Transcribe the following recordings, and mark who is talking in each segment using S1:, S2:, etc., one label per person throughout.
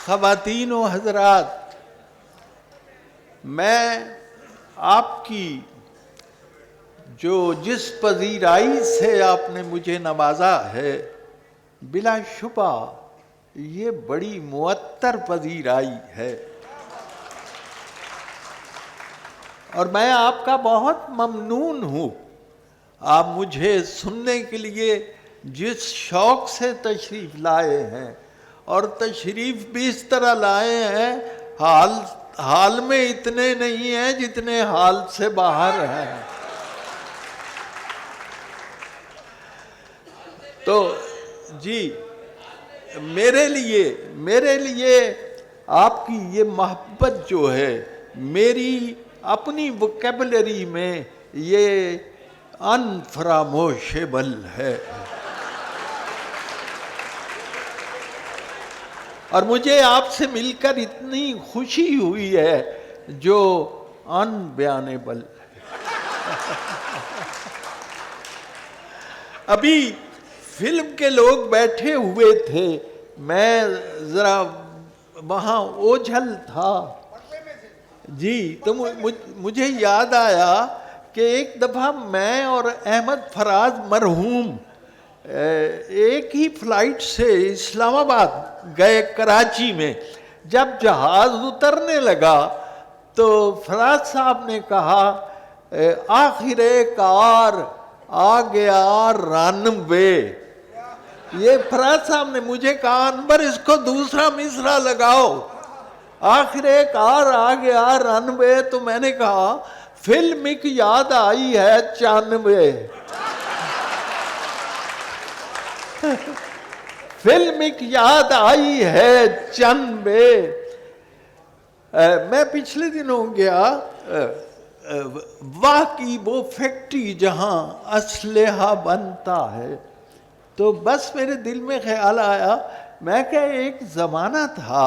S1: خواتین و حضرات، میں آپ کی جس پذیرائی سے آپ نے مجھے نوازا ہے، بلا شبہ یہ بڑی معطر پذیرائی ہے، اور میں آپ کا بہت ممنون ہوں۔ آپ مجھے سننے کے لیے جس شوق سے تشریف لائے ہیں، اور تشریف بھی اس طرح لائے ہیں، حال میں اتنے نہیں ہیں جتنے حال سے باہر ہیں۔ تو جی، میرے لیے آپ کی یہ محبت جو ہے، میری اپنی ووکیبلری میں یہ انفراموشیبل ہے، اور مجھے آپ سے مل کر اتنی خوشی ہوئی ہے جو انبیانیبل ہے۔ ابھی فلم کے لوگ بیٹھے ہوئے تھے، میں ذرا وہاں اوجھل تھا جی، تو مجھے یاد آیا کہ ایک دفعہ میں اور احمد فراز مرحوم ایک ہی فلائٹ سے اسلام آباد گئے کراچی میں۔ جب جہاز اترنے لگا تو فراز صاحب نے کہا آخر کار آ گیا رن وے۔ یہ فراز صاحب نے مجھے کہا انور اس کو دوسرا مصرع لگاؤ، آخر کار آ گیا رن وے۔ تو میں نے کہا فلم ایک یاد آئی ہے 94، فلم ایک یاد آئی ہے 94۔ میں پچھلے دنوں گیا واہ کی وہ فیکٹری جہاں اسلحہ بنتا ہے، تو بس میرے دل میں خیال آیا، میں کہ ایک زمانہ تھا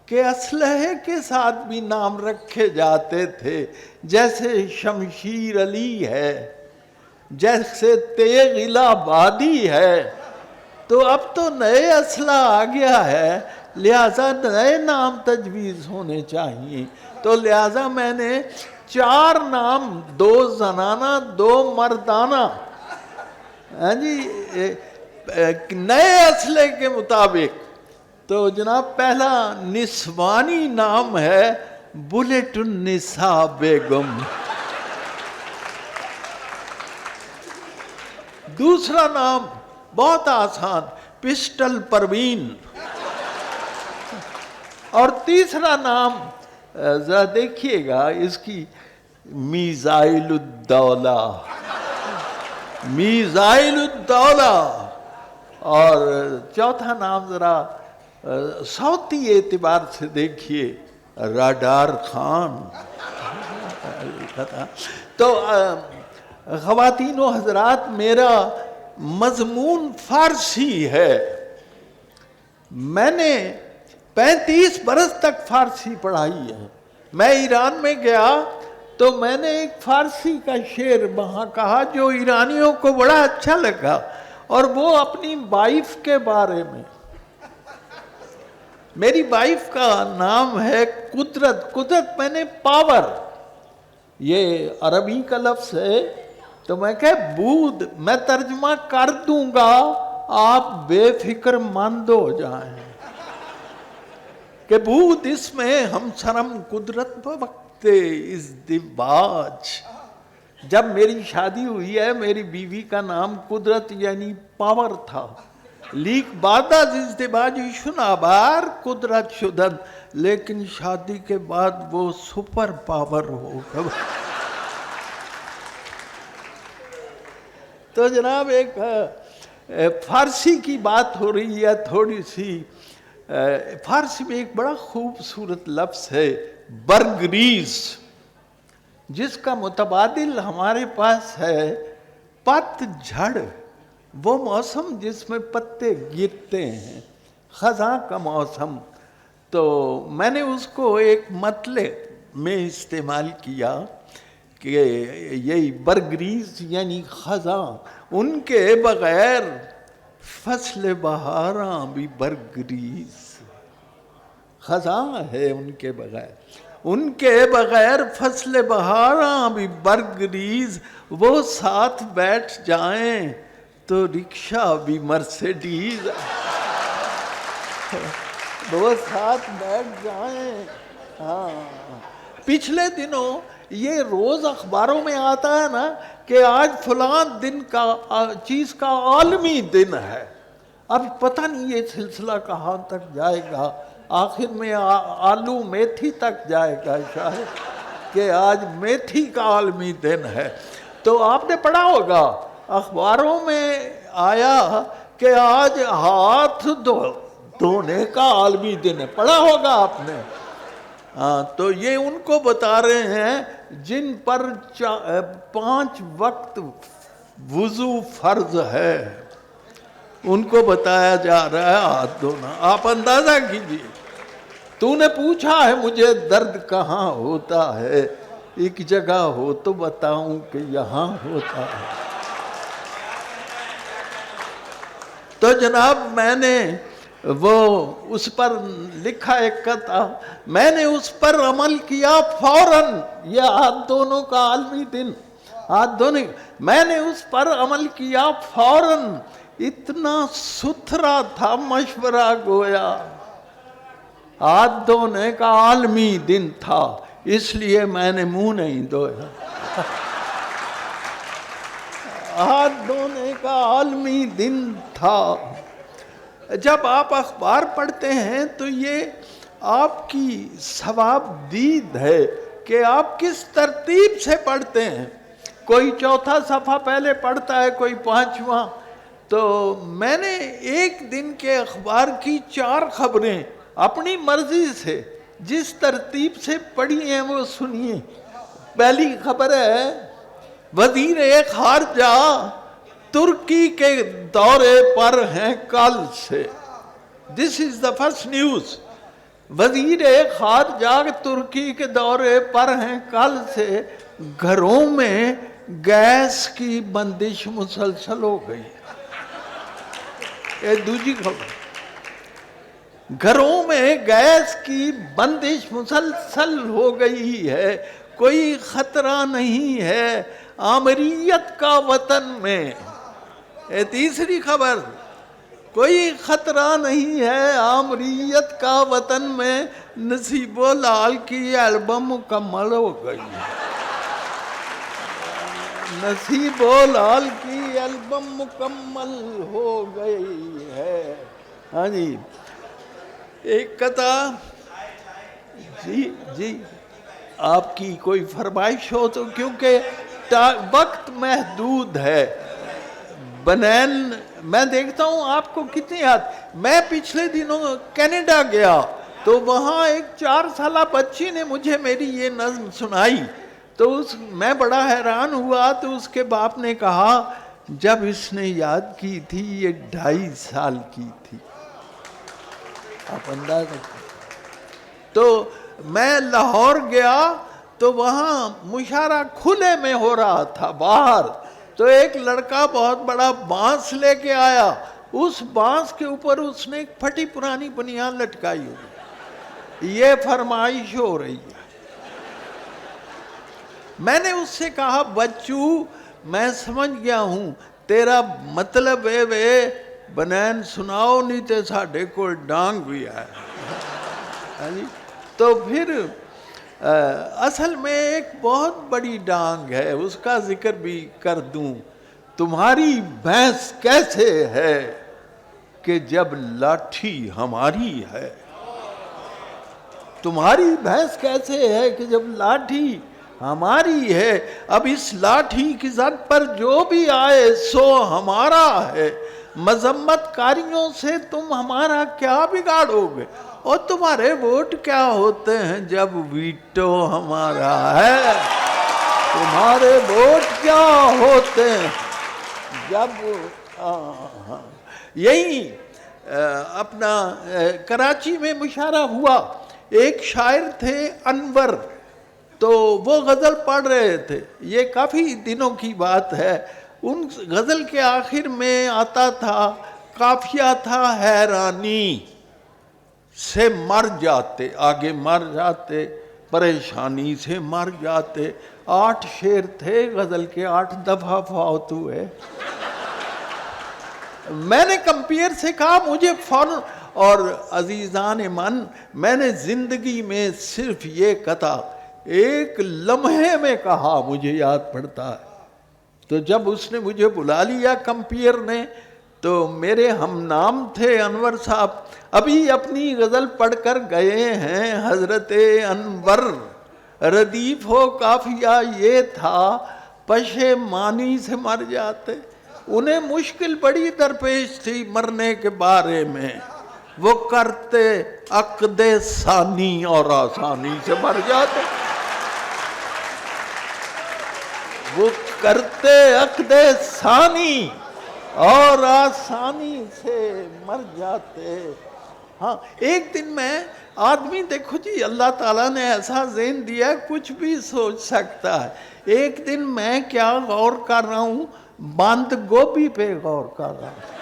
S1: کہ اسلحے کے ساتھ بھی نام رکھے جاتے تھے، جیسے شمشیر علی ہے، جیسے تیغ الہٰبادی ہے۔ تو اب تو نئے اسلحہ آ گیا ہے، لہٰذا نئے نام تجویز ہونے چاہیے۔ تو لہٰذا میں نے 4 نام، 2 زنانہ 2 مردانہ، ہاں جی، نئے اسلحے کے مطابق۔ تو جناب پہلا نسوانی نام ہے بلیٹ النساء بیگم، دوسرا نام بہت آسان پسٹل پروین، اور تیسرا نام ذرا دیکھیے گا اس کی، میزائل الدولہ، میزائل الدولہ، اور چوتھا نام ذرا صوتی اعتبار سے دیکھیے، راڈار خان۔ تو خواتین و حضرات، میرا مضمون فارسی ہے۔ میں نے 35 برس تک فارسی پڑھائی ہے۔ میں ایران میں گیا تو میں نے ایک فارسی کا شعر وہاں کہا جو ایرانیوں کو بڑا اچھا لگا، اور وہ اپنی وائف کے بارے میں۔ میری وائف کا نام ہے قدرت۔ قدرت میں نے پاور، یہ عربی کا لفظ ہے، تو میں کہ بود، میں ترجمہ کر دوں گا، آپ بے فکر مند ہو جائیں کہ بود اس میں ہم سرم قدرت بوقت ازدواج۔ جب میری شادی ہوئی ہے، میری بیوی کا نام قدرت یعنی پاور تھا، لیک بعد از ازدواج شنابار قدرت شدن، لیکن شادی کے بعد وہ سپر پاور ہو گا۔ تو جناب ایک فارسی کی بات ہو رہی ہے تھوڑی سی۔ فارسی میں ایک بڑا خوبصورت لفظ ہے برگریز، جس کا متبادل ہمارے پاس ہے پت جھڑ، وہ موسم جس میں پتے گرتے ہیں، خزاں کا موسم۔ تو میں نے اس کو ایک مطلب میں استعمال کیا کہ یہی برگریز یعنی خزاں، ان کے بغیر فصل بہاراں بھی برگریز۔ خزاں ہے ان کے بغیر. ان کے بغیر فصل بہاراں بھی برگ ریز، وہ ساتھ بیٹھ جائیں تو رکشہ بھی مرسیڈیز. وہ ساتھ بیٹھ جائیں. ہاں پچھلے دنوں یہ روز اخباروں میں آتا ہے نا کہ آج فلاں دن کا چیز کا عالمی دن ہے. اب پتہ نہیں یہ سلسلہ کہاں تک جائے گا، آخر میں آلو میتھی تک جائے گا شاید، کہ آج میتھی کا عالمی دن ہے. تو آپ نے پڑھا ہوگا اخباروں میں آیا کہ آج ہاتھ دھونے کا عالمی دن ہے، پڑھا ہوگا آپ نے. ہاں تو یہ ان کو بتا رہے ہیں جن پر 5 وقت وضو فرض ہے، ان کو بتایا جا رہا ہے ہاتھ دھونا. آپ اندازہ کیجیے، تو نے پوچھا ہے مجھے درد کہاں ہوتا ہے، ایک جگہ ہو تو بتاؤں کہ یہاں ہوتا ہے. تو جناب میں نے وہ اس پر لکھا ایک قطعہ، میں نے اس پر عمل کیا فوراً. یہ ہاتھ دونوں کا عالمی دن، ہاتھ دھونے، میں نے اس پر عمل کیا فوراً. اتنا ستھرا تھا مشورہ گویا، ہاتھ دھونے کا عالمی دن تھا، اس لیے میں نے منہ نہیں دھویا. ہاتھ دھونے کا عالمی دن تھا. جب آپ اخبار پڑھتے ہیں تو یہ آپ کی ثواب دید ہے کہ آپ کس ترتیب سے پڑھتے ہیں. کوئی 4 صفحہ پہلے پڑھتا ہے، کوئی 5واں. تو میں نے ایک دن کے اخبار کی 4 خبریں اپنی مرضی سے جس ترتیب سے پڑھی ہیں وہ سنیے. پہلی خبر ہے وزیر خارجہ ترکی کے دورے پر ہیں کل سے. دس از دا فرسٹ نیوز. وزیر خارجہ ترکی کے دورے پر ہیں کل سے. گھروں میں گیس کی بندش مسلسل ہو گئی. یہ دوسری خبر، گھروں میں گیس کی بندش مسلسل ہو گئی ہے، کوئی خطرہ نہیں ہے آمریت کا وطن میں. یہ تیسری خبر، کوئی خطرہ نہیں ہے آمریت کا وطن میں. نصیب لال کی البم مکمل ہو گئی. نصیب لال کی البم مکمل ہو گئی ہے. ہاں جی ایک قطعہ. جی آپ کی کوئی فرمائش ہو تو، کیونکہ وقت محدود ہے. بنین میں دیکھتا ہوں آپ کو کتنی یاد. میں پچھلے دنوں کینیڈا گیا تو وہاں ایک 4 سالہ بچی نے مجھے میری یہ نظم سنائی تو میں بڑا حیران ہوا. تو اس کے باپ نے کہا جب اس نے یاد کی تھی یہ 2.5 سال کی تھی. آپ اندازہ. تو میں لاہور گیا تو وہاں مشاعرہ کھلے میں ہو رہا تھا باہر. تو ایک لڑکا بہت بڑا بانس لے کے آیا، اس بانس کے اوپر اس نے ایک پھٹی پرانی بنیان لٹکائی ہوئی. یہ فرمائش ہو رہی ہے. میں نے اس سے کہا بچو میں سمجھ گیا ہوں تیرا مطلب ہے وے بنین سناؤ نہیں تے ساڈے کو ڈانگ بھی آیا. تو پھر اصل میں ایک بہت بڑی ڈانگ ہے، اس کا ذکر بھی کر دوں. تمہاری بھینس کیسے ہے کہ جب لاٹھی ہماری ہے. تمہاری بھینس کیسے ہے کہ جب لاٹھی ہماری ہے. اب اس لاٹھی کی زد پر جو بھی آئے سو ہمارا ہے. مذمت کاریوں سے تم ہمارا کیا بگاڑو گے، اور تمہارے ووٹ کیا ہوتے ہیں جب ویٹو ہمارا ہے. تمہارے ووٹ کیا ہوتے ہیں جب یہی اپنا کراچی میں مشاعرہ ہوا. ایک شاعر تھے انور، تو وہ غزل پڑھ رہے تھے. یہ کافی دنوں کی بات ہے. ان غزل کے آخر میں آتا تھا قافیہ تھا حیرانی. سے مر جاتے، آگے مر جاتے، پریشانی سے مر جاتے. 8 شعر تھے غزل کے، 8 دفعہ فوت ہوئے. میں نے کمپیئر سے کہا مجھے فوراً، اور عزیزان من میں نے زندگی میں صرف یہ قطع ایک لمحے میں کہا، مجھے یاد پڑتا ہے. تو جب اس نے مجھے بلا لیا کمپیئر نے، تو میرے ہم نام تھے انور صاحب، ابھی اپنی غزل پڑھ کر گئے ہیں حضرت انور. ردیف و قافیہ یہ تھا، پشیمانی سے مر جاتے. انہیں مشکل بڑی درپیش تھی مرنے کے بارے میں، وہ کرتے عقد ثانی اور آسانی سے مر جاتے. وہ کرتے عقد ثانی اور آسانی سے مر جاتے. ہاں ایک دن میں آدمی دیکھو جی اللہ تعالیٰ نے ایسا ذہن دیا کچھ بھی سوچ سکتا ہے. ایک دن میں کیا غور کر رہا ہوں، بند گوبھی پہ غور کر رہا ہوں.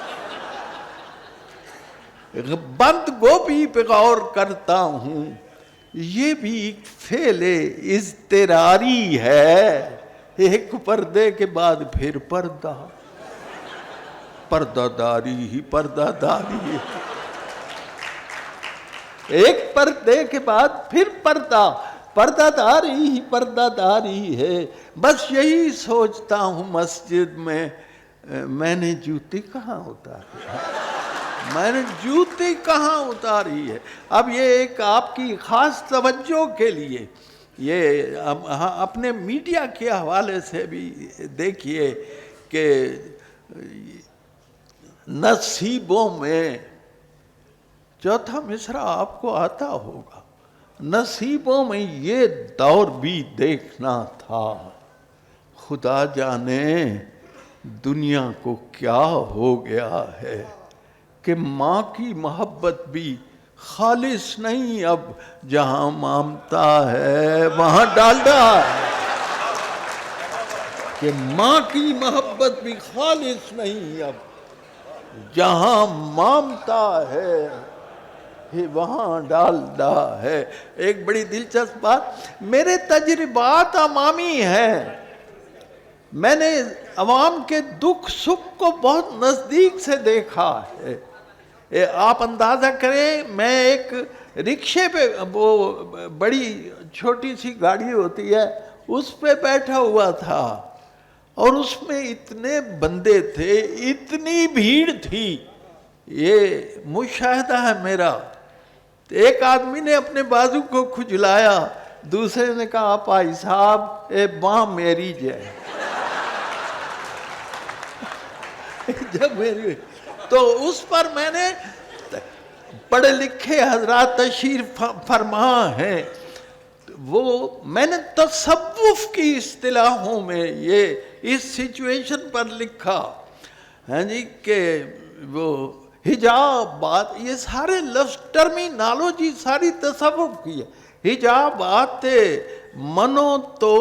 S1: بند گوبھی پہ غور کرتا ہوں. یہ بھی ایک فعل اضطراری ہے، ایک پردے کے بعد پھر پردہ، پردہ داری ہی پردہ داری، ایک پردے کے بعد پھر پردہ، پردہ داری ہی پردہ داری ہے. بس یہی سوچتا ہوں مسجد میں، میں نے جوتی کہاں اتاری، میں نے جوتی کہاں اتاری ہے. اب یہ ایک آپ کی خاص توجہ کے لیے، یہ اپنے میڈیا کے حوالے سے بھی دیکھیے کہ نصیبوں میں، چوتھا مصرع آپ کو آتا ہوگا، نصیبوں میں یہ دور بھی دیکھنا تھا، خدا جانے دنیا کو کیا ہو گیا ہے کہ ماں کی محبت بھی خالص نہیں. اب جہاں مامتا ہے وہاں ڈالڈا ہے، کہ ماں کی محبت بھی خالص نہیں، اب جہاں مامتا ہے وہاں ڈالڈا ہے. ایک بڑی دلچسپ بات، میرے تجربات عوامی ہیں، میں نے عوام کے دکھ سکھ کو بہت نزدیک سے دیکھا ہے. آپ اندازہ کریں، میں ایک رکشے پہ، وہ بڑی چھوٹی سی گاڑی ہوتی ہے، اس پہ بیٹھا ہوا تھا، اور اس میں اتنے بندے تھے، اتنی بھیڑ تھی. یہ مشاہدہ ہے میرا. ایک آدمی نے اپنے بازو کو کھجلایا، دوسرے نے کہا بھائی صاحب اے باں میری جائے. جب میری، تو اس پر میں نے پڑھے لکھے حضرات تشریف فرما ہیں، وہ میں نے تصوف کی اصطلاحوں میں یہ اس سچویشن پر لکھا ہے جی، کہ وہ حجاب بات، یہ سارے لفظ ٹرمینالوجی ساری تصوف کی ہے. حجاب آتے منو تو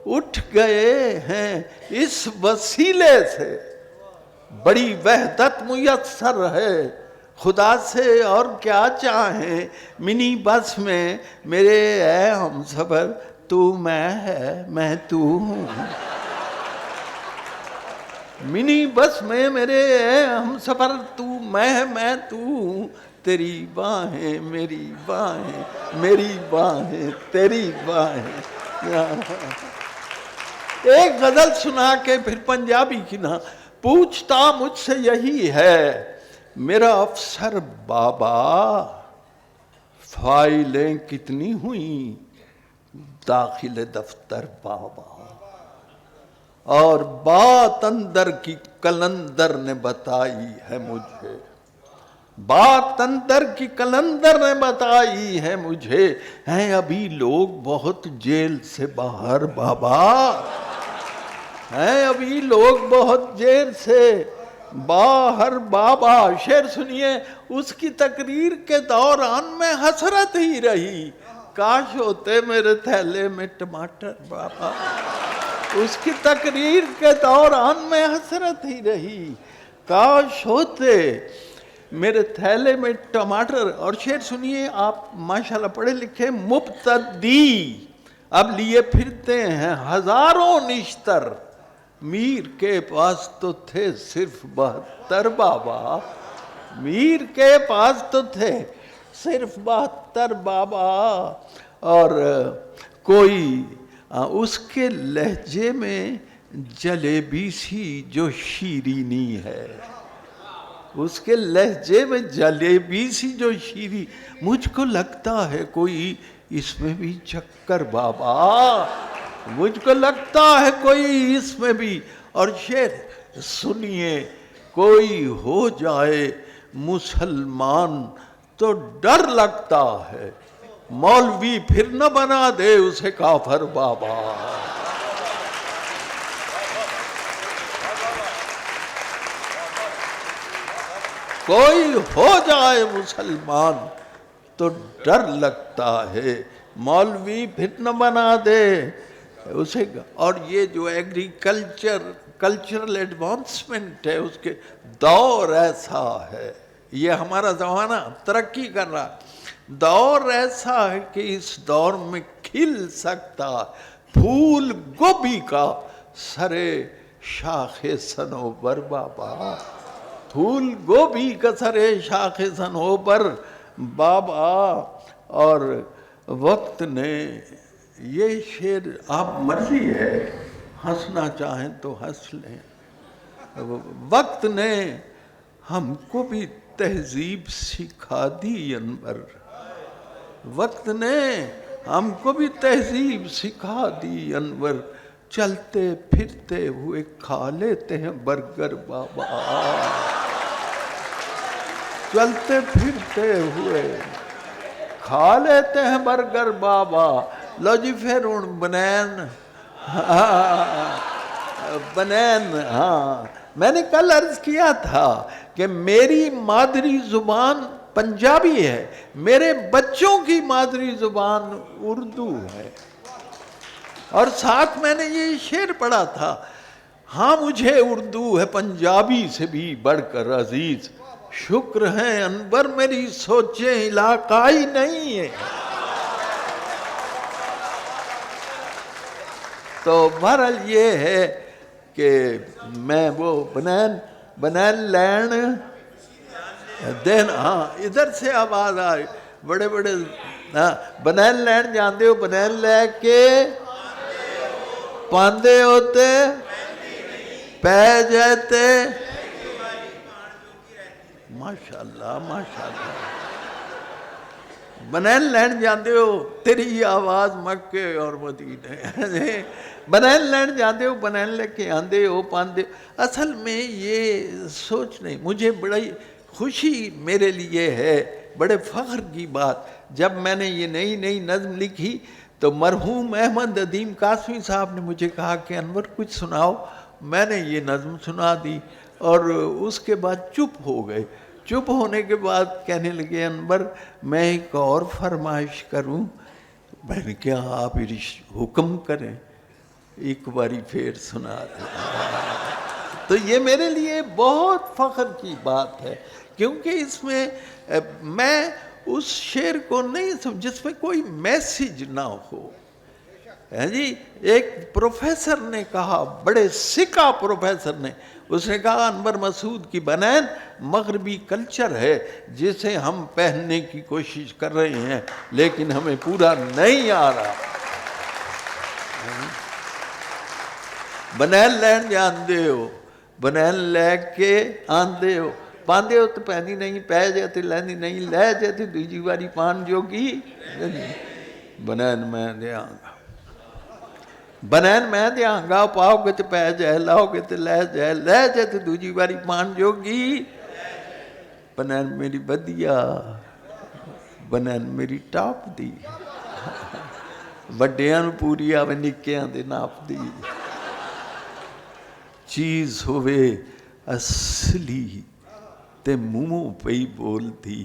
S1: اٹھ گئے ہیں اس وسیلے سے، بڑی وحدت میسر ہے خدا سے اور کیا چاہیں. منی بس میں میرے اے ہم سفر، تو میں ہے میں تو ہوں. منی بس میں میرے اے ہم سفر، تو میں تو ہوں. تیری باہیں میری باہیں، میری باہیں تیری باہیں. ایک غزل سنا کے پھر پنجابی کی نہ پوچھتا مجھ سے یہی ہے میرا افسر بابا، فائلیں کتنی ہوئیں داخل دفتر بابا، اور بات اندر کی کلندر نے بتائی ہے مجھے، بات اندر کی کلندر نے بتائی ہے مجھے، ہیں ابھی لوگ بہت جیل سے باہر بابا، ہیں ابھی لوگ بہت جیل سے باہر بابا. شعر سنیے، اس کی تقریر کے دوران میں حسرت ہی رہی، کاش ہوتے میرے تھیلے میں ٹماٹر بابا. اس کی تقریر کے دوران میں حسرت ہی رہی، کاش ہوتے میرے تھیلے میں ٹماٹر. اور شعر سنیے آپ ماشاءاللہ پڑھے لکھے. مبتدی اب لیے پھرتے ہیں ہزاروں نشتر, میر کے پاس تو تھے صرف 72 بابا. میر کے پاس تو تھے صرف 72 بابا. اور کوئی اس کے لہجے میں جلیبی سی جو شیرینی ہے, اس کے لہجے میں جلیبی سی جو شیریں, مجھ کو لگتا ہے کوئی اس میں بھی چکر بابا, مجھ کو لگتا ہے کوئی اس میں بھی. اور شعر سنیے. کوئی ہو جائے مسلمان تو ڈر لگتا ہے, مولوی پھر نہ بنا دے اسے کافر بابا. کوئی ہو جائے مسلمان تو ڈر لگتا ہے, مولوی پھر نہ بنا دے اسے. اور یہ جو کلچرل ایڈوانسمنٹ ہے, اس کے دور ایسا ہے, یہ ہمارا زمانہ ترقی کر رہا, دور ایسا ہے کہ اس دور میں کھل سکتا پھول گوبھی کا سرے شاخ صنوبر بابا. پھول گوبھی کا سرے شاخ صنوبر بابا. اور وقت نے یہ شعر آپ مرضی ہے, ہنسنا چاہیں تو ہنس لیں. وقت نے ہم کو بھی تہذیب سکھا دی انور, وقت نے ہم کو بھی تہذیب سکھا دی انور. چلتے پھرتے ہوئے کھا لیتے ہیں برگر بابا, چلتے پھرتے ہوئے کھا لیتے ہیں برگر بابا. لو جی پھر بنین بنین. ہاں میں نے کل عرض کیا تھا کہ میری مادری زبان پنجابی ہے, میرے بچوں کی مادری زبان اردو ہے. اور ساتھ میں نے یہ شعر پڑھا تھا, ہاں مجھے اردو ہے پنجابی سے بھی بڑھ کر عزیز, شکر ہے انور میری سوچیں علاقائی نہیں ہے. تو بہرحال یہ ہے کہ میں وہ بنین لینڈ دین, ہاں ادھر سے آواز آئی بڑے بڑے, بنین لینڈ جانتے ہو, بنین لے کے پاندے ہوتے پہ جاتے. ماشاءاللہ ماشاءاللہ. بنین لینڈ جانتے ہو, تیری آواز مکے اور مدینے. بنین لینڈ جانتے ہو, بنین لے کے آندے ہو پاندے. اصل میں یہ سوچ نہیں, مجھے بڑی خوشی میرے لیے ہے, بڑے فخر کی بات. جب میں نے یہ نئی نظم لکھی تو مرحوم احمد ادیم قاسمی صاحب نے مجھے کہا کہ انور کچھ سناؤ. میں نے یہ نظم سنا دی اور اس کے بعد چپ ہو گئے. چپ ہونے کے بعد کہنے لگے انور میں ایک اور فرمائش کروں. میں نے کہا آپ حکم کریں, ایک باری پھر سنا دیں. تو یہ میرے لیے بہت فخر کی بات ہے, کیونکہ اس میں میں اس شعر کو نہیں جس میں کوئی میسج نہ ہو. جی ایک پروفیسر نے کہا, بڑے سکا پروفیسر نے, اس نے کہا انور مسعود کی بنین مغربی کلچر ہے جسے ہم پہننے کی کوشش کر رہے ہیں لیکن ہمیں پورا نہیں آ رہا. بنین لینڈ جاندے ہو, بنین لے کے آندے ہو, پاندے ہو تو پہنی نہیں, پہ جاتے لیندی نہیں, لے جاتے دوجی باری پان جوگی. بنین میں دیا گا, بنین میں دیا گا, پاؤ گے تو پہ جائے, لاؤ گے تو لے جائے, لے جائے تو دوجی باری پان جوگی. بنین میری بدیا, بنین میری ٹاپ دی, وڈیاں نو پوری آوے نکیاں دے ناپ دی. چیز ہوئے اصلی تے منہ پئی بول دی,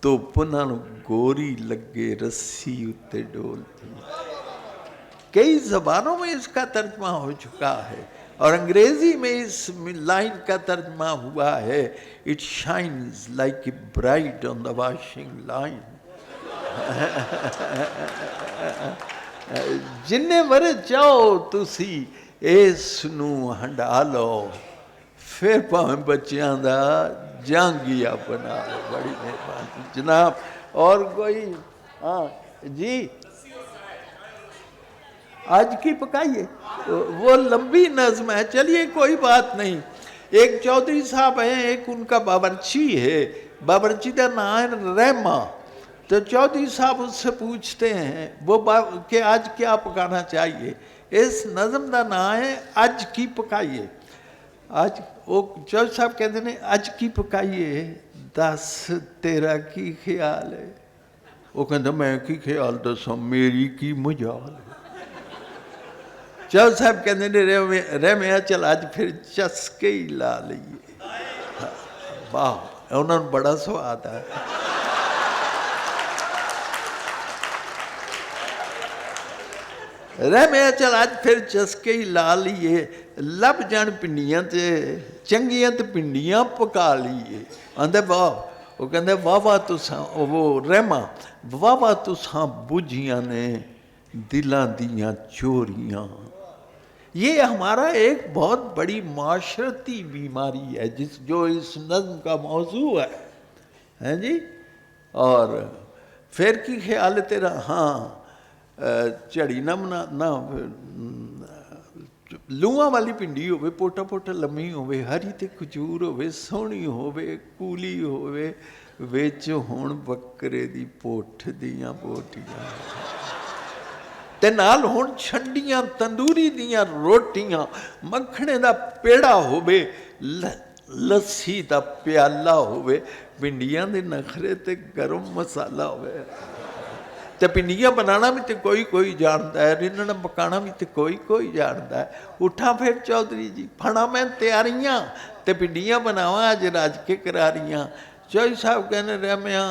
S1: تو پناں گوری لگے رسی اتے ڈول دی. کئی زبانوں میں اس کا ترجمہ ہو چکا ہے. اور انگریزی میں اس لائن کا ترجمہ ہوا ہے it shines like a bright on the washing line. جننے مرے چاہو تسی اس نو ہنڈا لو پھر پاویں بچیاں دا جانگیا بنا لو. بڑی مہربانی جناب. اور کوئی؟ ہاں جی آج کی پکائیے وہ لمبی نظم ہے. چلیے کوئی بات نہیں. ایک چودھری صاحب ہیں, ایک ان کا باورچی ہے, باورچی کا نام ہے رحمہ. تو چودھری صاحب اس سے پوچھتے ہیں وہ کہ آج کیا پکانا چاہیے. اس نظم کا نام ہے اج کی پکائیے. آج وہ چودھری صاحب کہتے ہیں اج کی پکائیے دس تیرا کی خیال ہے. وہ کہتے ہیں میں کی خیال دساں میری کی مجال ہے. چودھری صاحب کہتے ہیں رحمیا چل اج پھر چسکے ہی لا لئیے. واہ انہوں نے بڑا سواد ہے. رحمیا چل اج پھر چسکے ہی لا لیے لب جان پنڈیاں تے چنگیاں تے پنڈیاں پکا لیے. آندے واہ. وہ کہندے واہ واہ تساں وہ رحمہ واہ واہ تساں بجھیاں نے دلاں دیاں چوریاں. یہ ہمارا ایک بہت بڑی معاشرتی بیماری ہے جو اس نظم کا موضوع ہے جی. اور پھر کی خیال ہے تیرا. ہاں جھڑی نہ نہ لوہاں والی پنڈی ہوے پوٹا پوٹا لمی ہوے ہری تے کھجور ہوے سونی ہوے کولی ہوے وچ ہون بکرے دی پوٹھ دیاں بوٹیاں تے نال ہون چھنڈیاں تندوری دیاں روٹیاں مکھنے دا پیڑا ہوے لسی دا پیالہ ہوے پنڈیاں دے نخرے تے گرم مسالہ ہوے. تے پنڈیاں بنانا بھی تے کوئی جانتا ہے, رننا پکانا بھی تے کوئی جانتا ہے. اٹھا پھر چودھری جی پھڑا میں تیاریاں تے پنڈیاں بناواں اج راج کے کراریاں. چودھری صاحب کہنے رحمیا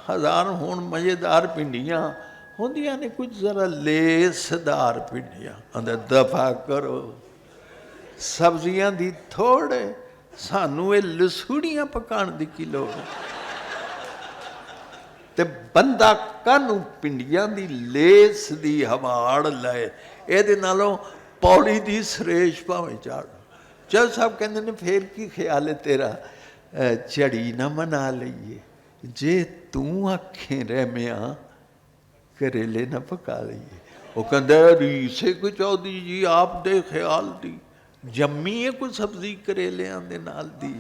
S1: ہزار ہون مزیدار پنڈیاں ہوندیاں نے کچھ ذرا لیسدار پنڈیاں. اندر دفع کرو سبزیاں دی تھوڑے سانو اے لسوڑیاں پکان دی کی لوڑ. تے بندہ کانو پنڈیاں دی لیس دی ہواڑ لائے اے دے نالوں پوڑی دی سریش پاویں چاڑ. چودھری صاحب کہندے نے پھر کی خیال ہے تیرا چڑی نہ منا لئیے جے توں آکھیں رحمیا کریلے نہ پکا لئیے. وہ کہندے ریسے کو چودھری جی آپ دے خیال دی جمی ہے کوئی سبزی کریلیاں دے نال دی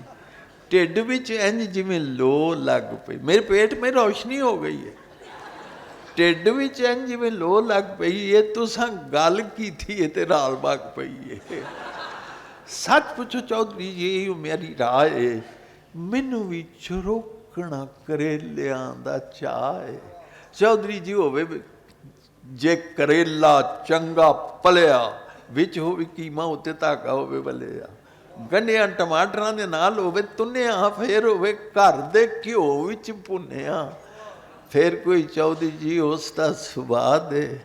S1: ٹھڈ وچ انج جویں لو لگ پئی. میرے پیٹ میں روشنی ہو گئی ہے. ٹھڈ وچ انج جویں لو لگ پئی ہے تساں گل کیتی ہے تے رال بگ پئی ہے. سچ پوچھو چودھری جی میری رائے ہے مینوں بھی چروکنا کریلیاں دا چاہ ہے. چودھری جی ہوئے جے کریلا چنگا پلیا وچ ہوئے قیمہ ہوتے تاکہ ہوئے بلیا گنڈیاں ٹماٹراں دے نال ہوئے تنیاں پھر ہوئے گھر دے کیوں وچ پنیاں. پھر کوئی چودھری جی اس دا سواد ہے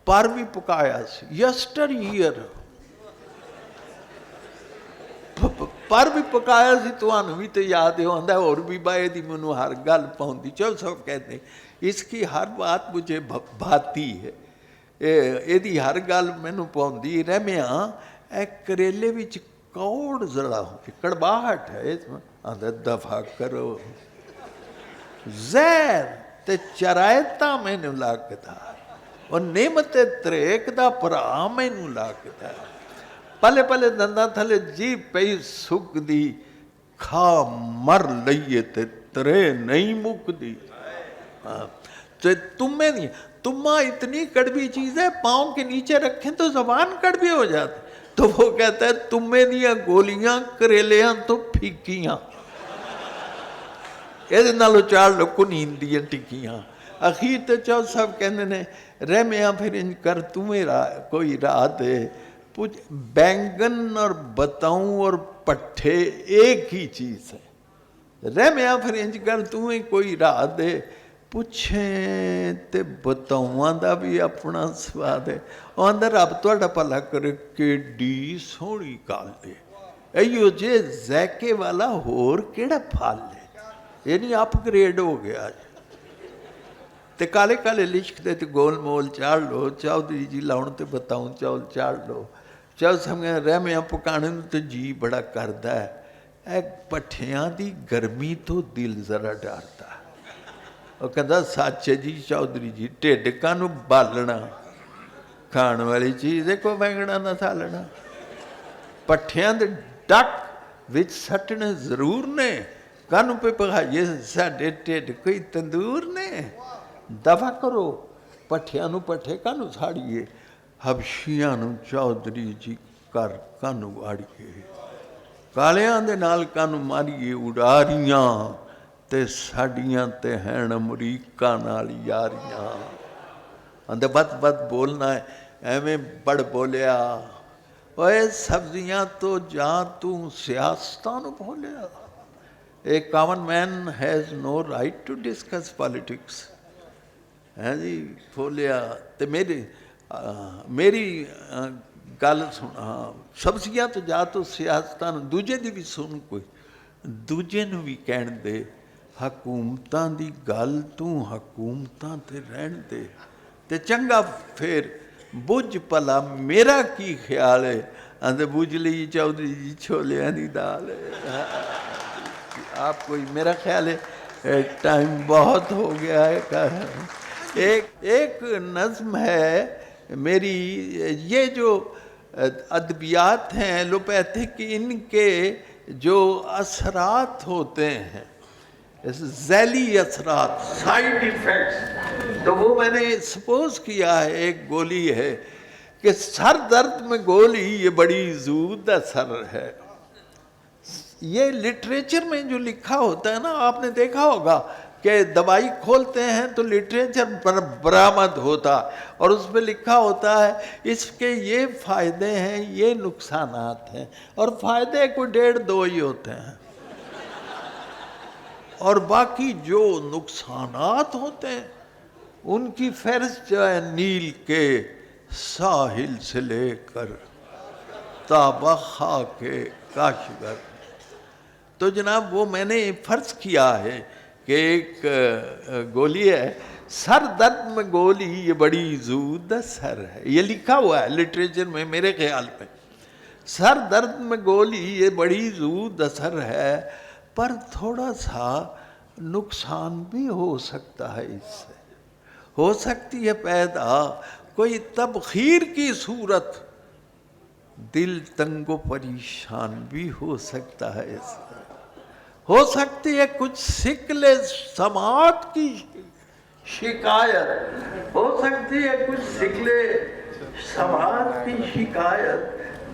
S1: پر بھی پکایا سی یسٹر ایئر پر بھی پکایا سی تانوں بھی تو یاد ہے آندا اور بھی بائے دی منوں ہر گل پاؤندی. چل سب کہتے ہیں اس کی ہر بات مجھے بھاتی ہے اے دی ہر گل مینوں پاؤندی. رحمیا اے کریلے وچ کوڑ ذرا کڑباہٹ ہے آندا دفع کرو زہر تے چرائتا مینوں لگدا اور نعمت طریق دا بھرا مینوں لگدا. پلے پلے دنداں تھلے جی پئی سک دی کھا مر لئیے تے ترے نہیں مکدی. تمہیں نہیں تمہ اتنی کڑوی چیز ہے پاؤں کے نیچے رکھیں تو زبان کڑوی ہو جاتی. تو وہ کہتا ہے تمہیں دیا گولیاں کریلیاں تو پھیکیاں یہ نالو چار لوگوں نیند دیا ٹکیاں. اخیر تے چودھری صاحب کہنے نے رحمیا پھر ان کر تمہیں کوئی راہ دے پوچھ بینگن اور بتاؤں اور پٹھے ایک ہی چیز ہے. رحمیا پھر انج کر تمہیں کوئی راہ دے ਪੁੱਛੇ ਤੇ ਬਤਾਵਾਂ ਦਾ ਵੀ ਆਪਣਾ ਸਵਾਦ ਹੈ। ਉਹ ਆਂਦਾ ਰੱਬ ਤੁਹਾਡਾ ਭਲਾ ਕਰੇ, ਕਿੱਡੀ ਸੋਹਣੀ ਗੱਲ ਹੈ। ਇਹੋ ਜੇ ਜ਼ੈਕੇ ਵਾਲਾ ਹੋਰ ਕਿਹੜਾ ਫਲ ਹੈ? ਇਹ ਨਹੀਂ ਅਪਗ੍ਰੇਡ ਹੋ ਗਿਆ ਤੇ ਕਾਲੇ ਕਾਲੇ ਲਿਸ਼ਕਦੇ ਤੇ ਗੋਲ ਮੋਲ ਚਾੜ ਲਓ, ਚੌਧਰੀ ਜੀ ਲਾਉਣ ਤੇ ਬਤਾਉਂ ਚੌਲ ਚਾੜ ਲਓ, ਚੌ ਸਮੇਂ ਰਹਿਮਿਆਂ ਪਕਾਣੇ ਨੂੰ ਤੇ ਜੀ ਬੜਾ ਕਰਦਾ ਹੈ। ਇਹ ਭੱਠਿਆਂ ਦੀ ਗਰਮੀ ਤੋਂ ਦਿਲ ਜ਼ਰਾ ਡਰਦਾ। ਉਹ ਕਹਿੰਦਾ ਸੱਚ ਹੈ ਜੀ ਚੌਧਰੀ ਜੀ, ਢਿੱਡ ਕਾਹਨੂੰ ਬਾਲਣਾ, ਖਾਣ ਵਾਲੀ ਚੀਜ਼ ਦੇਖੋ ਵੈਂਗਣਾ ਨਾ ਥਾਲਣਾ। ਭੱਠਿਆਂ ਦੇ ਡੱਕ ਵਿੱਚ ਸੱਟਣੇ ਜ਼ਰੂਰ ਨੇ, ਕਾਹਨੂੰ ਪੇ ਪਕਾਈਏ ਸਾਡੇ ਢਿੱਡ ਕੋਈ ਤੰਦੂਰ ਨੇ। ਦਫਾ ਕਰੋ ਭੱਠਿਆਂ ਨੂੰ, ਪੱਠੇ ਕਾਹਨੂੰ ਸਾੜੀਏ, ਹਬਸ਼ੀਆਂ ਨੂੰ ਚੌਧਰੀ ਜੀ ਘਰ ਕਾਹਨੂੰ ਵਾੜੀਏ, ਕਾਲਿਆਂ ਦੇ ਨਾਲ ਕਾਹਨੂੰ ਮਾਰੀਏ ਉਡਾਰੀਆਂ, ਤੇ ਸਾਡੀਆਂ ਤੇ ਹੈਣ ਅਮਰੀਕਾ ਨਾਲ ਯਾਰੀਆਂ। ਆਂਦੇ ਬਤ ਬਤ ਬੋਲਣਾ ਹੈ, ਐਵੇਂ ਬੜ ਬੋਲਿਆ, ਓਏ ਸਬਜ਼ੀਆਂ ਤੋਂ ਜਾਂ ਤੂੰ ਸਿਆਸਤਾਂ ਨੂੰ ਭੋਲਿਆ। A common man has no right to discuss politics. ਹੈ ਜੀ ਬੋਲਿਆ ਤੇ ਮੇਰੀ ਗੱਲ ਸੁਣ, ਸਬਜ਼ੀਆਂ ਤੋਂ ਜਾ ਤੂੰ ਸਿਆਸਤਾਂ ਨੂੰ, ਦੂਜੇ ਦੀ ਵੀ ਸੁਣ, ਕੋਈ ਦੂਜੇ ਨੂੰ ਵੀ ਕਹਿਣ ਦੇ। ਹਕੂਮਤਾਂ ਦੀ ਗੱਲ ਤੂੰ ਹਕੂਮਤਾਂ ਤੇ ਰਹਿਣ ਦੇ ਤੇ ਚੰਗਾ ਫੇਰ ਬੁੱਝ ਭਲਾ ਮੇਰਾ ਕੀ ਖਿਆਲ ਹੈ। ਆਂਦੇ ਬੁੱਝ ਲਈ ਚੌਧਰੀ ਜੀ ਛੋਲਿਆਂ ਦੀ ਦਾਲ ਹੈ। آپ کوئی میرا خیال ہے ٹائم بہت ہو گیا ہے۔ ایک نظم ہے میری، یہ جو ادبیات ہیں ایلوپیتھک، ان کے جو اثرات ہوتے ہیں ذیلی اثرات، سائیڈ ایفیکٹس، تو وہ میں نے سپوز کیا ہے ایک گولی ہے کہ سر درد میں گولی یہ بڑی زود اثر ہے۔ یہ لٹریچر میں جو لکھا ہوتا ہے نا، آپ نے دیکھا ہوگا کہ دوائی کھولتے ہیں تو لٹریچر برآمد ہوتا اور اس پہ لکھا ہوتا ہے اس کے یہ فائدے ہیں، یہ نقصانات ہیں، اور فائدے کوئی 1.5-2 ہی ہوتے ہیں، اور باقی جو نقصانات ہوتے ہیں ان کی فہرست جو ہے نیل کے ساحل سے لے کر تابخا کے کاشغر۔ تو جناب وہ میں نے فرض کیا ہے کہ ایک گولی ہے، سر درد میں گولی یہ بڑی زود اثر ہے، یہ لکھا ہوا ہے لٹریچر میں میرے خیال میں، سر درد میں گولی یہ بڑی زود اثر ہے، پر تھوڑا سا نقصان بھی ہو سکتا ہے، اس سے ہو سکتی ہے پیدا کوئی تبخیر کی صورت، دل تنگ و پریشان بھی ہو سکتا ہے، اس سے ہو سکتی ہے کچھ سکل سماعت کی شکایت، ہو سکتی ہے کچھ سکل سماعت کی شکایت،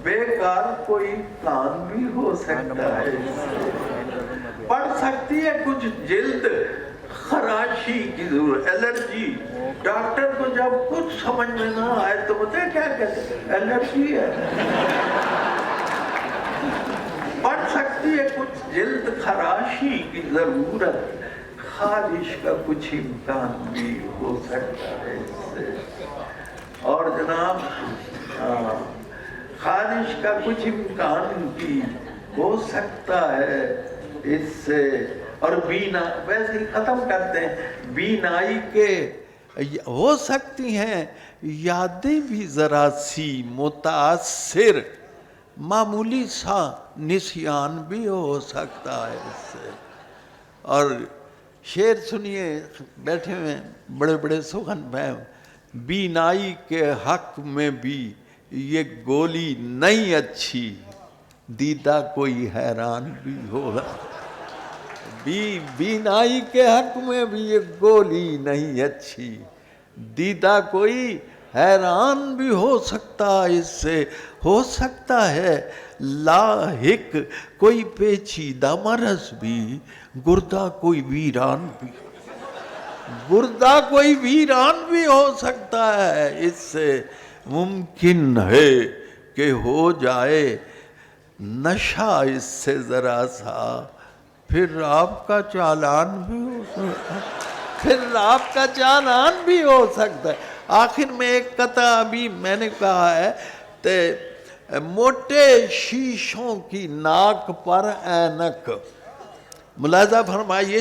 S1: بیکار کوئی کام بھی ہو سکتا ہے، پڑ سکتی ہے کچھ جلد خراشی کی ضرورت، الرجی، ڈاکٹر کو جب کچھ سمجھ میں نہ آئے تو بتائیں کیا کہتے ہیں، الرجی ہے، پڑ سکتی ہے کچھ جلد خراشی کی ضرورت، خارش کا کچھ امکان بھی ہو سکتا ہے اس سے، اور جناب خارش کا کچھ امکان بھی ہو سکتا ہے اس سے، اور بینا ویسے ہی ختم کرتے ہیں، بینائی کے ہو سکتی ہیں یادیں بھی ذرا سی متاثر، معمولی سا نسیان بھی ہو سکتا ہے اس سے۔ اور شعر سنیے بیٹھے ہوئے بڑے بڑے سخن فہم، بینائی کے حق میں بھی یہ گولی نہیں اچھی، دیدہ کوئی حیران بھی ہوگا، بینائی کے حق میں بھی یہ گولی نہیں اچھی، دیدہ کوئی حیران بھی ہو سکتا اس سے، ہو سکتا ہے لاحق کوئی پیچیدہ مرض بھی، گردہ کوئی ویران بھی، گردہ کوئی ویران بھی ہو سکتا ہے اس سے، ممکن ہے کہ ہو جائے نشہ اس سے ذرا سا، پھر آپ کا چالان بھی ہو سکتا ہے۔ پھر آپ کا چالان بھی ہو سکتا ہے. آخر میں ایک قطع ابھی میں نے کہا ہے کہ موٹے شیشوں کی ناک پر اینک. ملاحظہ فرمائیے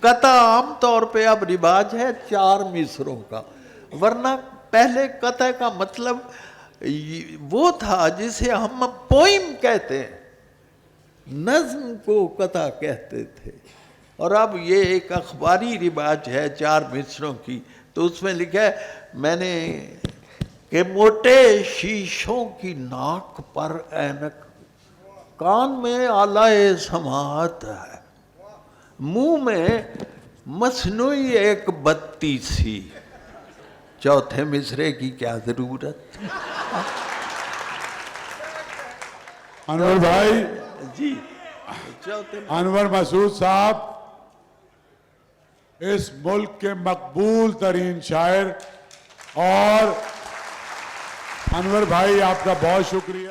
S1: قطع عام طور پہ اب رواج ہے 4 مصروں کا، ورنہ پہلے قطع کا مطلب وہ تھا جسے ہم پوئم کہتے ہیں، نظم کو قطع کہتے تھے. اور اب یہ ایک اخباری رواج ہے 4 مصروں کی، تو اس میں لکھا ہے میں نے کہ موٹے شیشوں کی ناک پر اینک، کان میں آلہ سماعت ہے، منہ میں مصنوعی ایک بتی سی. چوتھے مصرے کی کیا ضرورت؟
S2: انور بھائی،
S1: جی چوتھے
S2: انور مسعود صاحب اس ملک کے مقبول ترین شاعر، اور انور بھائی آپ کا بہت شکریہ.